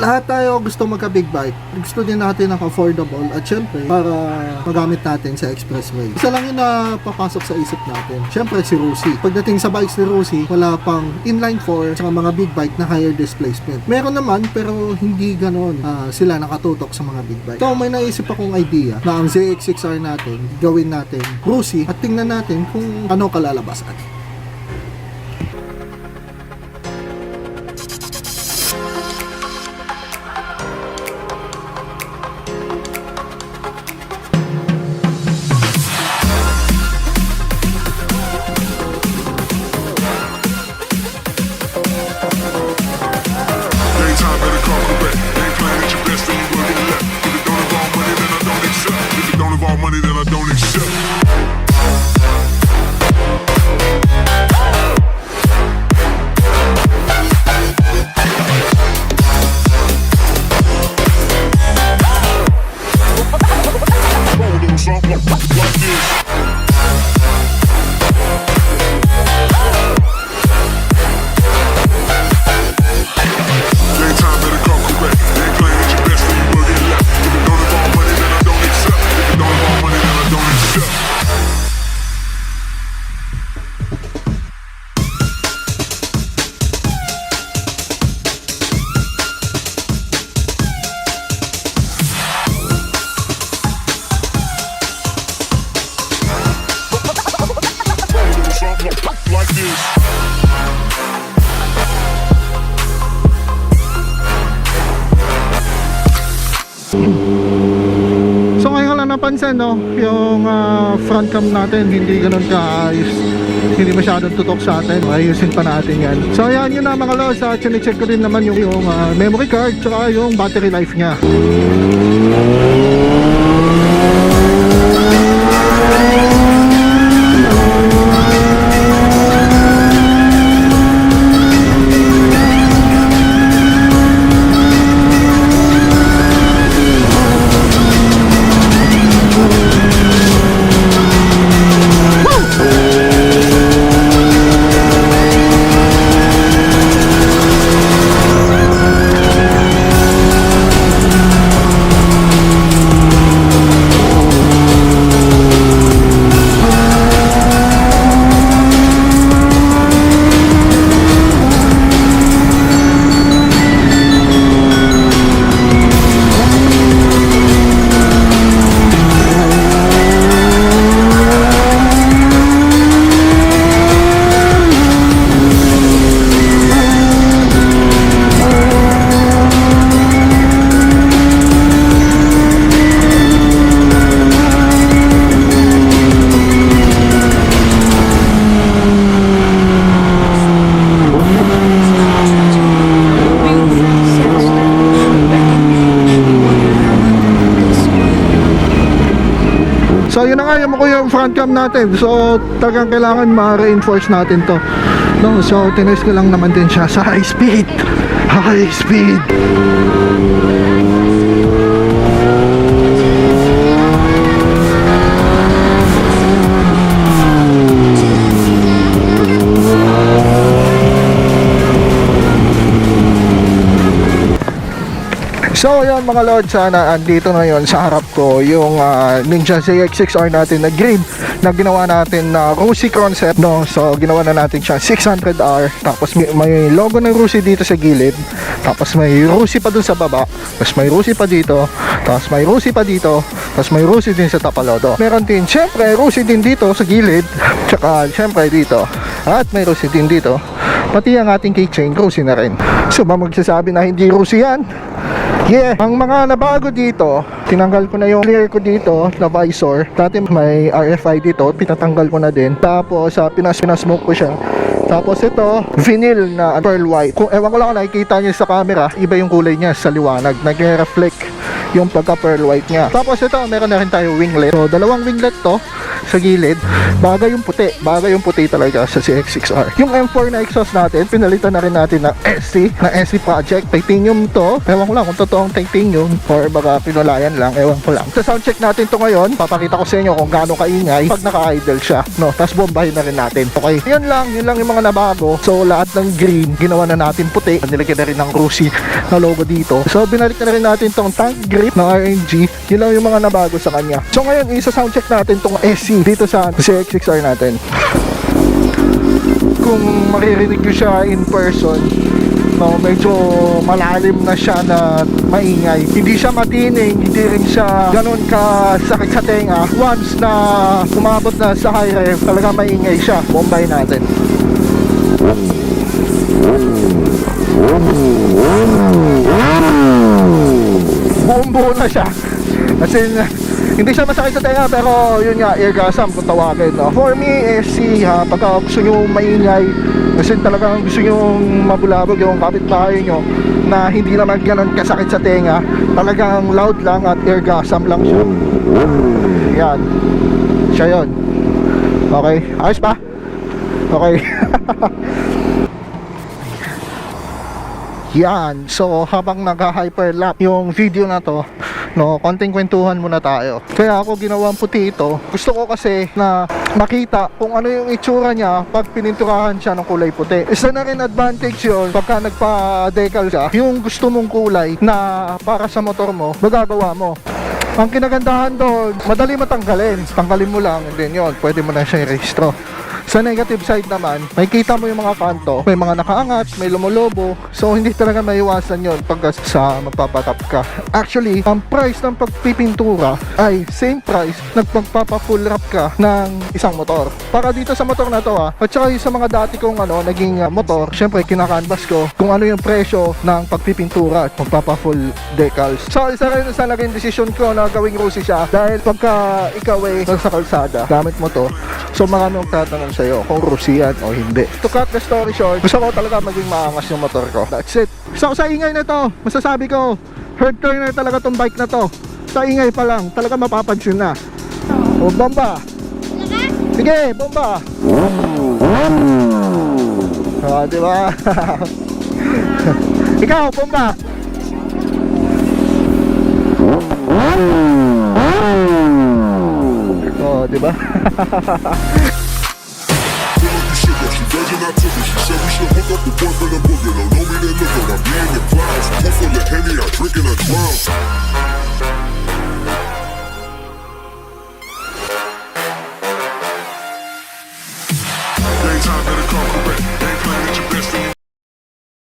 Lahat tayo gusto magka big bike. Gusto din natin ng affordable at syempre para magamit natin sa expressway. Isa lang yung napapasok sa isip natin. Syempre si Rusi. Pagdating sa bikes ni Rusi, wala pang inline 4 at mga big bike na higher displacement. Meron naman pero hindi ganon sila nakatutok sa mga big bike. So may naisip akong idea na ang ZX6R natin gawin natin Rusi at tingnan natin kung ano kalalabasan. Money that I don't accept. Like this. So ngayon lang napansin no, yung front cam natin hindi ganun kaayos. Hindi masyadong tutok sa atin. Ayusin pa natin yan. So ayan yun na mga lods. Chinecheck ko din naman yung memory card tsaka yung battery life nya. So yun na nga yung front cam natin. So talagang kailangan ma-reinforce natin to no? So tinest ko lang naman din siya sa high speed. High speed. So ayun mga lord, sana andito na yon sa harap ko yung Ninja ZX6R natin na green na ginawa natin na Rusi concept no. So ginawa na natin siya 600R, tapos may logo ng Rusi dito sa gilid, tapos may Rusi pa dun sa baba, tapos may Rusi pa dito, tapos may Rusi pa dito, tapos may Rusi din sa tapalodo. Meron din syempre Rusi din dito sa gilid, tsaka syempre dito, at may Rusi din dito, pati ang ating keychain Rusi na rin. So ba magsasabi na hindi Rusi yan? Yeah, ang mga nabago dito, tinanggal ko na yung clear ko dito na visor. Dati may RFI dito, pinatanggal ko na din. Tapos pinasmoke ko siya. Tapos ito, vinyl na pearl white. Kung ewan ko lang kung nakikita niyo sa camera, iba yung kulay niya sa liwanag. Nagre-reflect yung pagka pearl white niya. Tapos ito, meron na rin tayo winglet. So dalawang winglet to. sa gilid. Bagay yung puti talaga sa CX-6R. Yung M4 na exhaust natin, pinalitan na rin natin ng SC, na SC Project. Titanium to. Ewan ko lang kung totoong titanium or baka pinulayan lang, ewan ko lang. Sa soundcheck natin to ngayon, papakita ko sa inyo kung gaano kaingay pag naka-idle siya, no? Tapos bombahin na rin natin. Okay, yun lang yung mga nabago. So lahat ng green, ginawa na natin puti. Nilagyan na rin ng Rusi na logo dito. So binalik na rin natin tong tank grip ng RNG. Yun lang yung mga nabago sa kanya. So ngayon, isa soundcheck natin tong SC dito sa CX-6R natin. Kung maririnig nyo siya in person, no, medyo malalim na siya na maingay. Hindi siya matining, hindi rin siya ganun ka sakit sa tenga. Once na umabot na sa high rev, talaga maingay siya. Bombay natin. Buong-buo na siya. Kasi hindi siya masakit sa tenga, pero yun nga, eargasm kung tawagin, no? For me, SC ha, pagka gusto nyo maingay, kasi talagang gusto nyo mabulabog yung kapitbahay nyo na hindi naman ganun kasakit sa tenga, talagang loud lang at eargasm lang siya. Yan, siya yun. Okay, ayos ba? Okay. Yan, so habang nag-hyperlap yung video na to, no, konting kwentuhan muna tayo. Kaya ako ginawang puti ito. Gusto ko kasi na makita kung ano yung itsura niya pag pininturahan siya ng kulay puti. Isa na rin advantage yun pagka nagpa-decal ka, yung gusto mong kulay na para sa motor mo, magagawa mo. Ang kinagandahan doon, madali matanggalin. Tanggalin mo lang, and then yun, pwede mo na siya i-rehistro. Sa negative side naman, may kita mo yung mga kanto, may mga nakaangat, may lumolobo. So hindi talaga maiwasan yun pag sa magpapatap ka. Actually, ang price ng pagpipintura ay same price nagpagpapa-full wrap ka ng isang motor. Para dito sa motor na to at saka yung sa mga dati kong naging motor, syempre kinakanvas ko kung ano yung presyo ng pagpipintura at magpapa-full decals. So isa rin sa naging decision ko na gawing Rusi siya, dahil pagka ikaw ay sa kalsada, gamit mo to, so marami ang tatanong sa'yo kung Rusi yan o hindi. To cut the story short, gusto ko talaga maging maangas yung motor ko. That's it. So sa ingay na to, masasabi ko, hard turner talaga tong bike na to. Sa ingay pa lang, talaga mapapansin na. O, bomba. Sige, bomba. O, diba? Ikaw, bomba. O, diba? Virgin, I took it. She said we should hook up the boyfriend and boogie. Don't know me, they look at I'm being the clouds. Too full of Henny, I'm drinking a drown. Daytime better come correct.